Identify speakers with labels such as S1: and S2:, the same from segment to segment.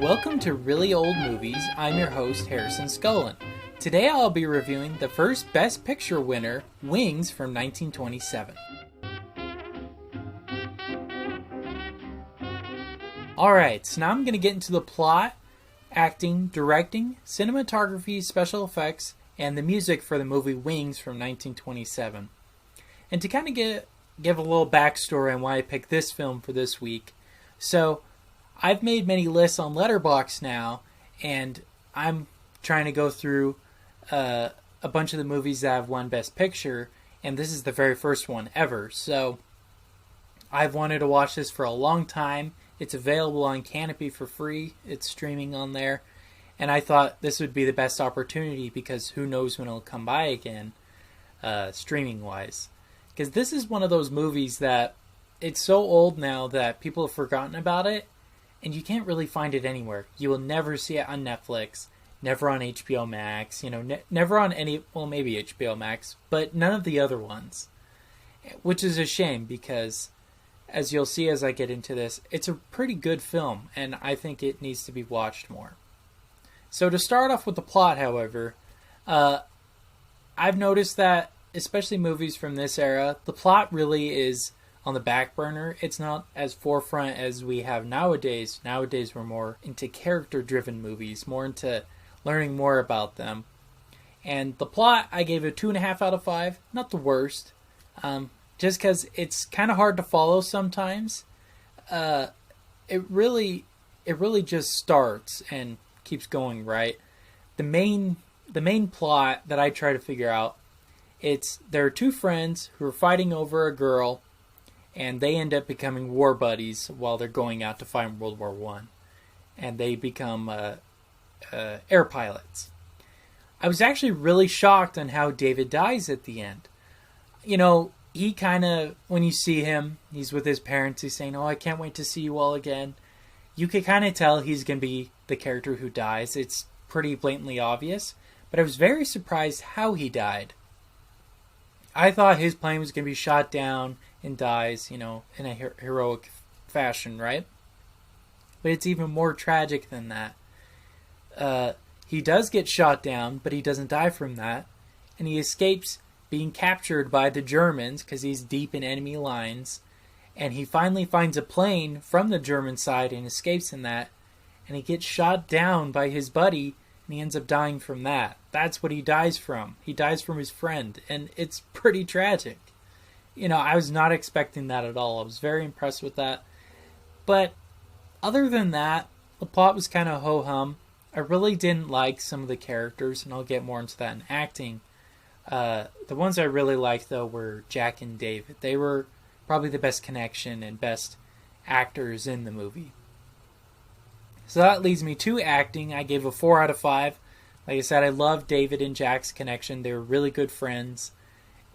S1: Welcome to Really Old Movies. I'm your host, Harrison Scullin. Today I'll be reviewing the first Best Picture winner, Wings from 1927. Alright, so now I'm going to get into the plot, acting, directing, cinematography, special effects, and the music for the movie Wings from 1927. And to kind of give a little backstory on why I picked this film for this week. So, I've made many lists on Letterboxd now, and I'm trying to go through a bunch of the movies that have won Best Picture, and this is the very first one ever. So, I've wanted to watch this for a long time. It's available on Canopy for free. It's streaming on there. And I thought this would be the best opportunity because who knows when it'll come by again, streaming-wise. Because this is one of those movies that it's so old now that people have forgotten about it, and you can't really find it anywhere. You will never see it on Netflix, never on HBO Max, never on any, well, maybe HBO Max, but none of the other ones. Which is a shame because, as you'll see as I get into this, it's a pretty good film, and I think it needs to be watched more. So to start off with the plot, however, I've noticed that, especially movies from this era, the plot really is on the back burner. It's not as forefront as we have nowadays. Nowadays we're more into character-driven movies, more into learning more about them. And the plot, I gave it 2.5 out of 5. Not the worst. Just because it's kind of hard to follow sometimes. It really just starts and keeps going, right? The main plot that I try to figure out, there are two friends who are fighting over a girl, and they end up becoming war buddies while they're going out to fight World War I. And they become air pilots. I was actually really shocked on how David dies at the end. He kind of, when you see him, he's with his parents, he's saying, "Oh, I can't wait to see you all again." You could kind of tell he's going to be the character who dies. It's pretty blatantly obvious. But I was very surprised how he died. I thought his plane was going to be shot down and dies, in a heroic fashion, right? But it's even more tragic than that. He does get shot down, but he doesn't die from that. And he escapes being captured by the Germans because he's deep in enemy lines. And he finally finds a plane from the German side and escapes in that. And he gets shot down by his buddy, and he ends up dying from that. That's what he dies from. He dies from his friend, and it's pretty tragic. I was not expecting that at all. I was very impressed with that. But other than that, the plot was kind of ho-hum. I really didn't like some of the characters, and I'll get more into that in acting. The ones I really liked, though, were Jack and David. They were probably the best connection and best actors in the movie. So that leads me to acting. I gave a 4 out of 5. Like I said, I love David and Jack's connection. They were really good friends.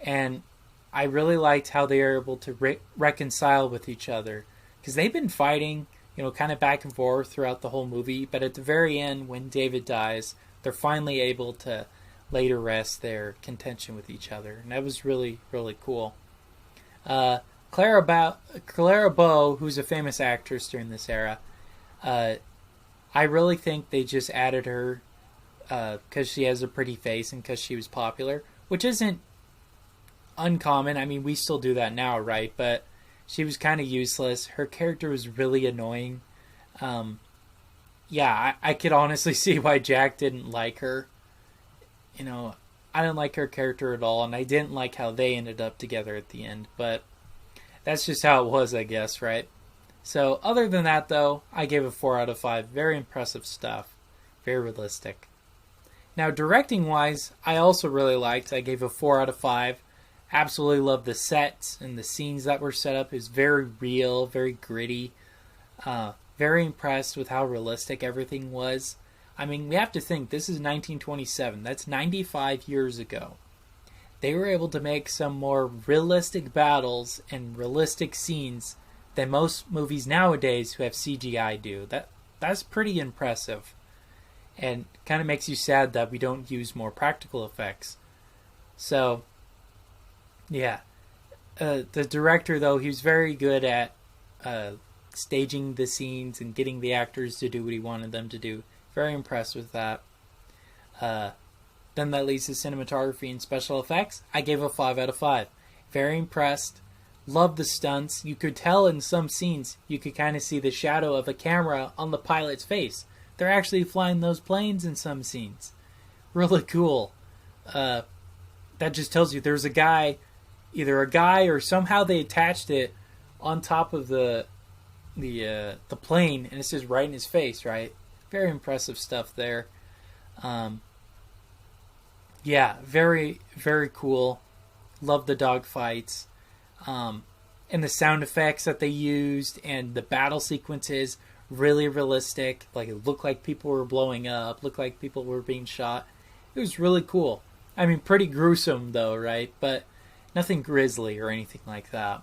S1: And I really liked how they were able to reconcile with each other. Because they've been fighting, kind of back and forth throughout the whole movie. But at the very end, when David dies, they're finally able to lay to rest their contention with each other. And that was really, really cool. Clara Bow, who's a famous actress during this era, I really think they just added her because she has a pretty face and because she was popular, which isn't uncommon. I mean, we still do that now, right? But she was kind of useless. Her character was really annoying. I could honestly see why Jack didn't like her. I didn't like her character at all, and I didn't like how they ended up together at the end. But that's just how it was, I guess, right? So, other than that, though, I gave a 4 out of 5. Very impressive stuff. Very realistic. Now, directing-wise, I also really liked. I gave a 4 out of 5. Absolutely loved the sets and the scenes that were set up. It was very real, very gritty. Very impressed with how realistic everything was. I mean, we have to think, this is 1927. That's 95 years ago. They were able to make some more realistic battles and realistic scenes than most movies nowadays who have CGI do. That's pretty impressive. And kind of makes you sad that we don't use more practical effects. So, yeah. The director, though, he was very good at staging the scenes and getting the actors to do what he wanted them to do. Very impressed with that. Then that leads to cinematography and special effects. I gave a 5 out of 5. Very impressed. Loved the stunts. You could tell in some scenes, you could kind of see the shadow of a camera on the pilot's face. They're actually flying those planes in some scenes. Really cool. That just tells you there's a guy, either a guy or somehow they attached it on top of the plane, and it's just right in his face, right? Very impressive stuff there. Yeah, very, very cool. Love the dogfights. And the sound effects that they used and the battle sequences, really realistic. Like, it looked like people were blowing up, looked like people were being shot. It was really cool. I mean, pretty gruesome though, right? But nothing grisly or anything like that.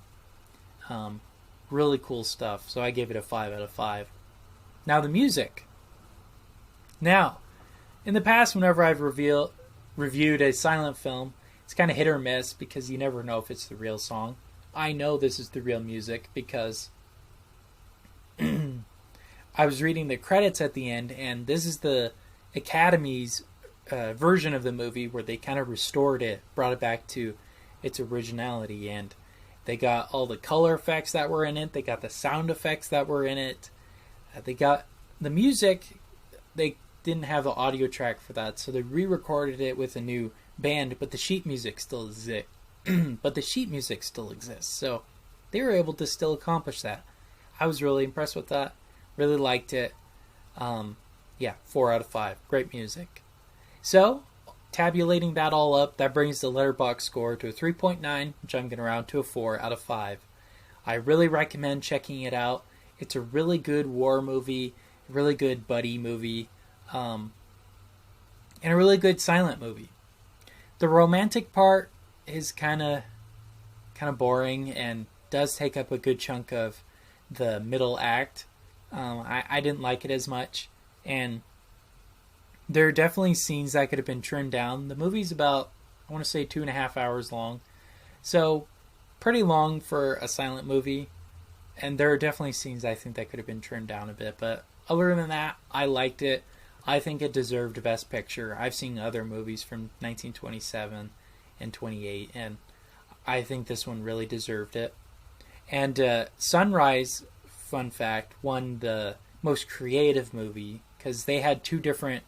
S1: Really cool stuff. So I gave it a 5 out of 5. Now the music. Now, in the past, whenever I've reviewed a silent film, it's kind of hit or miss because you never know if it's the real song. I know this is the real music because I was reading the credits at the end, and this is the Academy's version of the movie where they kind of restored it, brought it back to its originality, and they got all the color effects that were in it, they got the sound effects that were in it, they got the music. They didn't have the audio track for that, so they re-recorded it with a new band, but the sheet music still exists. So they were able to still accomplish that. I was really impressed with that. Really liked it. 4 out of 5. Great music. So, tabulating that all up, that brings the Letterboxd score to a 3.9, which I'm going to round to a 4 out of 5. I really recommend checking it out. It's a really good war movie, really good buddy movie, and a really good silent movie. The romantic part is kind of boring and does take up a good chunk of the middle act. I didn't like it as much, and there are definitely scenes that could have been trimmed down. The movie's about, I want to say, 2.5 hours long, so pretty long for a silent movie, and there are definitely scenes I think that could have been trimmed down a bit, but other than that, I liked it. I think it deserved Best Picture. I've seen other movies from 1927 and 28, and I think this one really deserved it. And Sunrise, fun fact, won the most creative movie because they had two different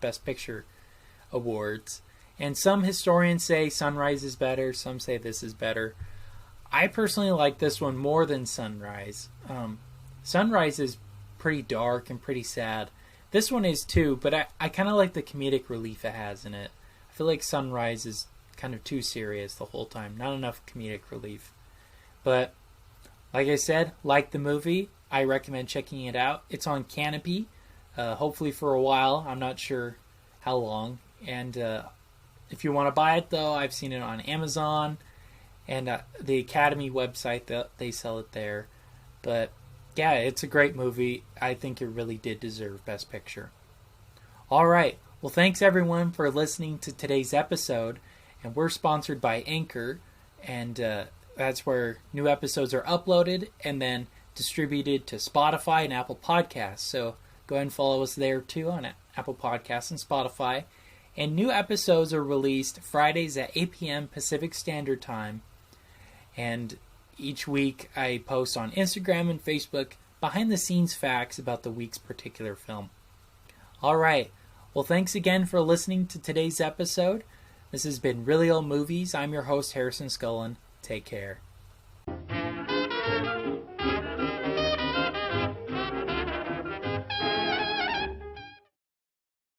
S1: Best Picture awards. And some historians say Sunrise is better, some say this is better. I personally like this one more than Sunrise. Sunrise is pretty dark and pretty sad. This one is too, but I kind of like the comedic relief it has in it. I feel like Sunrise is kind of too serious the whole time. Not enough comedic relief. But, like I said, like the movie. I recommend checking it out. It's on Canopy. Hopefully for a while. I'm not sure how long. And if you want to buy it, though, I've seen it on Amazon. And the Academy website, they sell it there. But, yeah, it's a great movie. I think it really did deserve Best Picture. All right. Well, thanks, everyone, for listening to today's episode. And we're sponsored by Anchor. And that's where new episodes are uploaded and then distributed to Spotify and Apple Podcasts. So go ahead and follow us there, too, on Apple Podcasts and Spotify. And new episodes are released Fridays at 8 p.m. Pacific Standard Time. And each week I post on Instagram and Facebook behind-the-scenes facts about the week's particular film. All right. Well, thanks again for listening to today's episode. This has been Really Old Movies. I'm your host, Harrison Scullin. Take care.